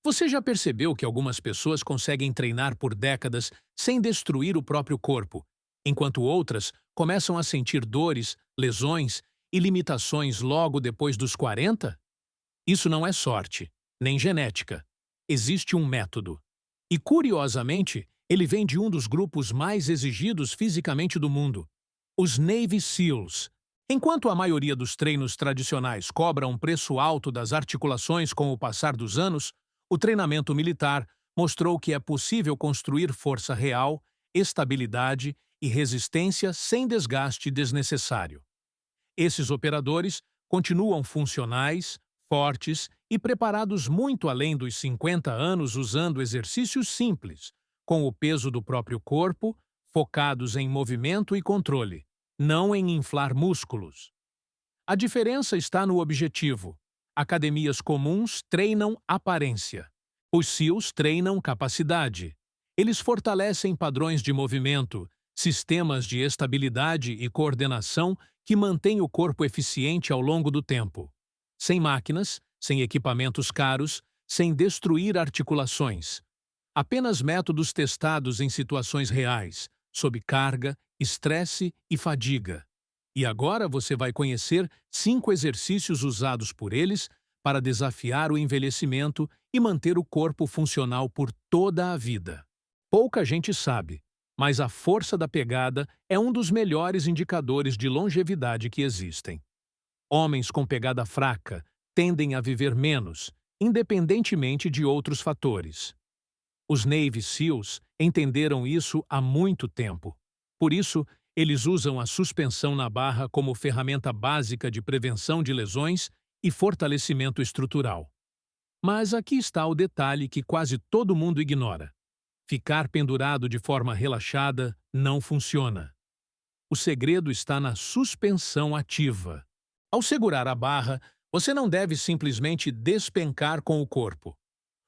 Você já percebeu que algumas pessoas conseguem treinar por décadas sem destruir o próprio corpo, enquanto outras começam a sentir dores, lesões e limitações logo depois dos 40? Isso não é sorte, nem genética. Existe um método. E, curiosamente, ele vem de um dos grupos mais exigidos fisicamente do mundo, os Navy SEALs. Enquanto a maioria dos treinos tradicionais cobra um preço alto das articulações com o passar dos anos, o treinamento militar mostrou que é possível construir força real, estabilidade e resistência sem desgaste desnecessário. Esses operadores continuam funcionais, fortes e preparados muito além dos 50 anos usando exercícios simples, com o peso do próprio corpo, focados em movimento e controle, não em inflar músculos. A diferença está no objetivo. Academias comuns treinam aparência. Os SEALs treinam capacidade. Eles fortalecem padrões de movimento, sistemas de estabilidade e coordenação que mantêm o corpo eficiente ao longo do tempo. Sem máquinas, sem equipamentos caros, sem destruir articulações. Apenas métodos testados em situações reais, sob carga, estresse e fadiga. E agora você vai conhecer 5 exercícios usados por eles para desafiar o envelhecimento e manter o corpo funcional por toda a vida. Pouca gente sabe, mas a força da pegada é um dos melhores indicadores de longevidade que existem. Homens com pegada fraca tendem a viver menos, independentemente de outros fatores. Os Navy SEALs entenderam isso há muito tempo. Por isso, eles usam a suspensão na barra como ferramenta básica de prevenção de lesões e fortalecimento estrutural. Mas aqui está o detalhe que quase todo mundo ignora. Ficar pendurado de forma relaxada não funciona. O segredo está na suspensão ativa. Ao segurar a barra, você não deve simplesmente despencar com o corpo.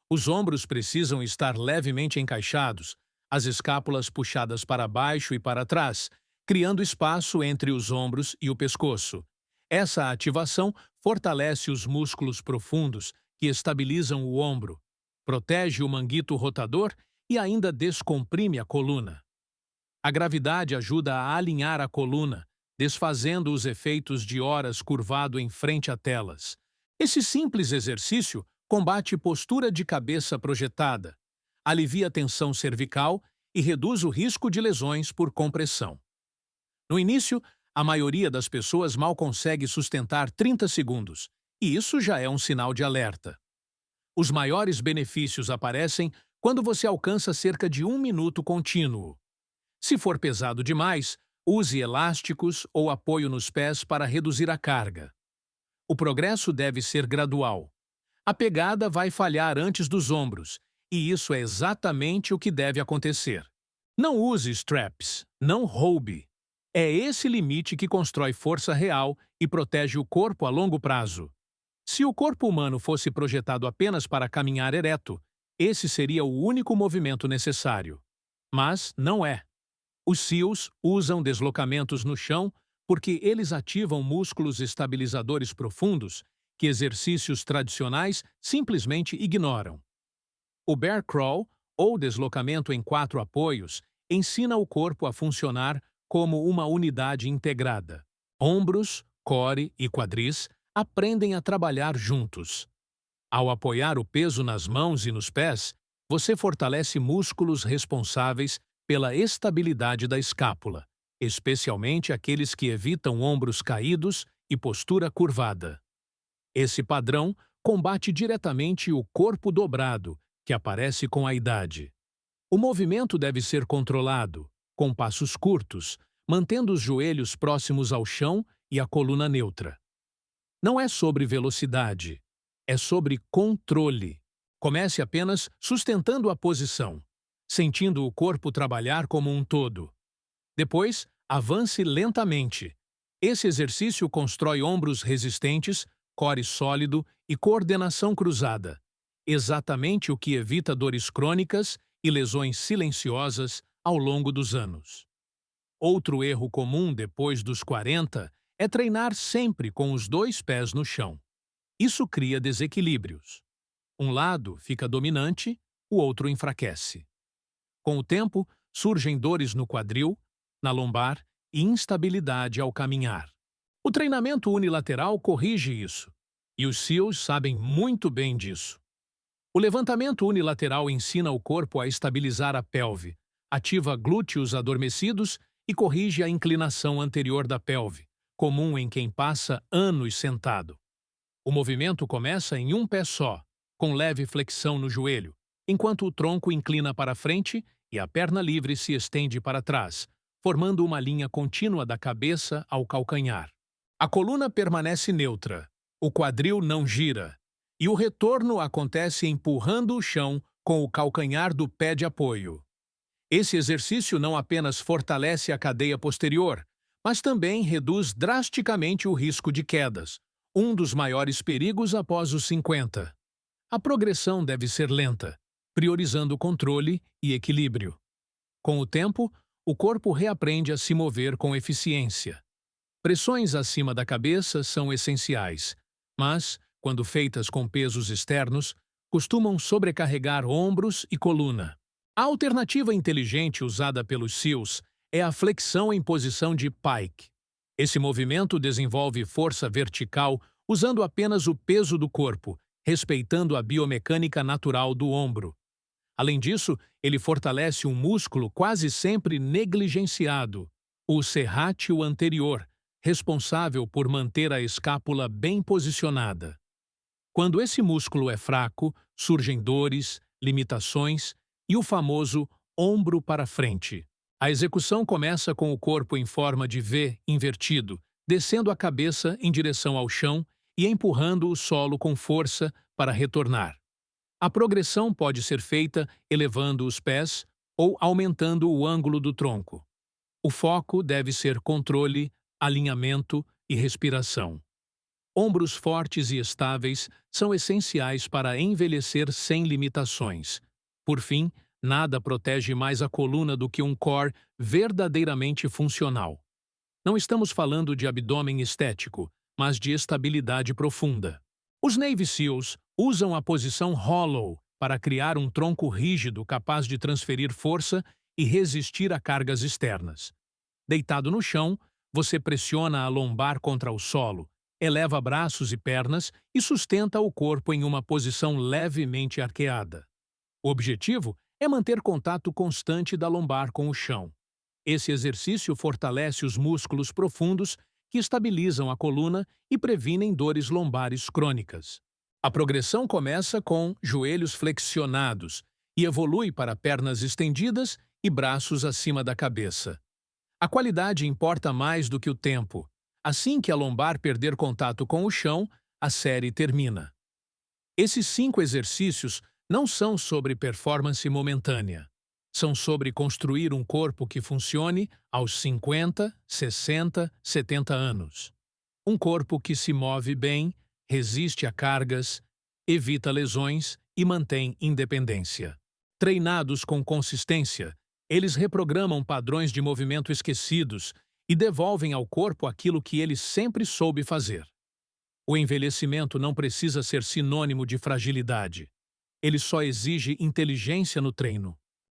Os ombros precisam estar levemente encaixados, as escápulas puxadas para baixo e para trás, criando espaço entre os ombros e o pescoço. Essa ativação fortalece os músculos profundos que estabilizam o ombro, protege o manguito rotador e ainda descomprime a coluna. A gravidade ajuda a alinhar a coluna, desfazendo os efeitos de horas curvado em frente a telas. Esse simples exercício combate postura de cabeça projetada, alivia a tensão cervical e reduz o risco de lesões por compressão. No início, a maioria das pessoas mal consegue sustentar 30 segundos, e isso já é um sinal de alerta. Os maiores benefícios aparecem quando você alcança cerca de 1 minuto contínuo. Se for pesado demais, use elásticos ou apoio nos pés para reduzir a carga. O progresso deve ser gradual. A pegada vai falhar antes dos ombros, e isso é exatamente o que deve acontecer. Não use straps, não roube. É esse limite que constrói força real e protege o corpo a longo prazo. Se o corpo humano fosse projetado apenas para caminhar ereto, esse seria o único movimento necessário. Mas não é. Os SEALs usam deslocamentos no chão porque eles ativam músculos estabilizadores profundos que exercícios tradicionais simplesmente ignoram. O bear crawl, ou deslocamento em 4 apoios, ensina o corpo a funcionar como uma unidade integrada. Ombros, core e quadris aprendem a trabalhar juntos. Ao apoiar o peso nas mãos e nos pés, você fortalece músculos responsáveis pela estabilidade da escápula, especialmente aqueles que evitam ombros caídos e postura curvada. Esse padrão combate diretamente o corpo dobrado, que aparece com a idade. O movimento deve ser controlado, com passos curtos, mantendo os joelhos próximos ao chão e a coluna neutra. Não é sobre velocidade, é sobre controle. Comece apenas sustentando a posição, sentindo o corpo trabalhar como um todo. Depois, avance lentamente. Esse exercício constrói ombros resistentes, core sólido e coordenação cruzada, exatamente o que evita dores crônicas e lesões silenciosas ao longo dos anos. Outro erro comum depois dos 40 é treinar sempre com os 2 pés no chão. Isso cria desequilíbrios. Um lado fica dominante, o outro enfraquece. Com o tempo, surgem dores no quadril, na lombar e instabilidade ao caminhar. O treinamento unilateral corrige isso, e os SEALs sabem muito bem disso. O levantamento unilateral ensina o corpo a estabilizar a pelve, ativa glúteos adormecidos e corrige a inclinação anterior da pelve, comum em quem passa anos sentado. O movimento começa em um pé só, com leve flexão no joelho, enquanto o tronco inclina para frente e a perna livre se estende para trás, formando uma linha contínua da cabeça ao calcanhar. A coluna permanece neutra, o quadril não gira, e o retorno acontece empurrando o chão com o calcanhar do pé de apoio. Esse exercício não apenas fortalece a cadeia posterior, mas também reduz drasticamente o risco de quedas, um dos maiores perigos após os 50. A progressão deve ser lenta, priorizando controle e equilíbrio. Com o tempo, o corpo reaprende a se mover com eficiência. Pressões acima da cabeça são essenciais, mas, quando feitas com pesos externos, costumam sobrecarregar ombros e coluna. A alternativa inteligente usada pelos SEALs é a flexão em posição de pike. Esse movimento desenvolve força vertical usando apenas o peso do corpo, respeitando a biomecânica natural do ombro. Além disso, ele fortalece um músculo quase sempre negligenciado, o serrátil anterior, responsável por manter a escápula bem posicionada. Quando esse músculo é fraco, surgem dores, limitações e o famoso ombro para frente. A execução começa com o corpo em forma de V invertido, descendo a cabeça em direção ao chão e empurrando o solo com força para retornar. A progressão pode ser feita elevando os pés ou aumentando o ângulo do tronco. O foco deve ser controle, alinhamento e respiração. Ombros fortes e estáveis são essenciais para envelhecer sem limitações. Por fim, nada protege mais a coluna do que um core verdadeiramente funcional. Não estamos falando de abdômen estético, mas de estabilidade profunda. Os Navy SEALs usam a posição hollow para criar um tronco rígido capaz de transferir força e resistir a cargas externas. Deitado no chão, você pressiona a lombar contra o solo, eleva braços e pernas e sustenta o corpo em uma posição levemente arqueada. O objetivo é manter contato constante da lombar com o chão. Esse exercício fortalece os músculos profundos que estabilizam a coluna e previnem dores lombares crônicas. A progressão começa com joelhos flexionados e evolui para pernas estendidas e braços acima da cabeça. A qualidade importa mais do que o tempo. Assim que a lombar perder contato com o chão, a série termina. Esses 5 exercícios não são sobre performance momentânea. São sobre construir um corpo que funcione aos 50, 60, 70 anos. Um corpo que se move bem, resiste a cargas, evita lesões e mantém independência. Treinados com consistência, eles reprogramam padrões de movimento esquecidos e devolvem ao corpo aquilo que ele sempre soube fazer. O envelhecimento não precisa ser sinônimo de fragilidade. Ele só exige inteligência no treino.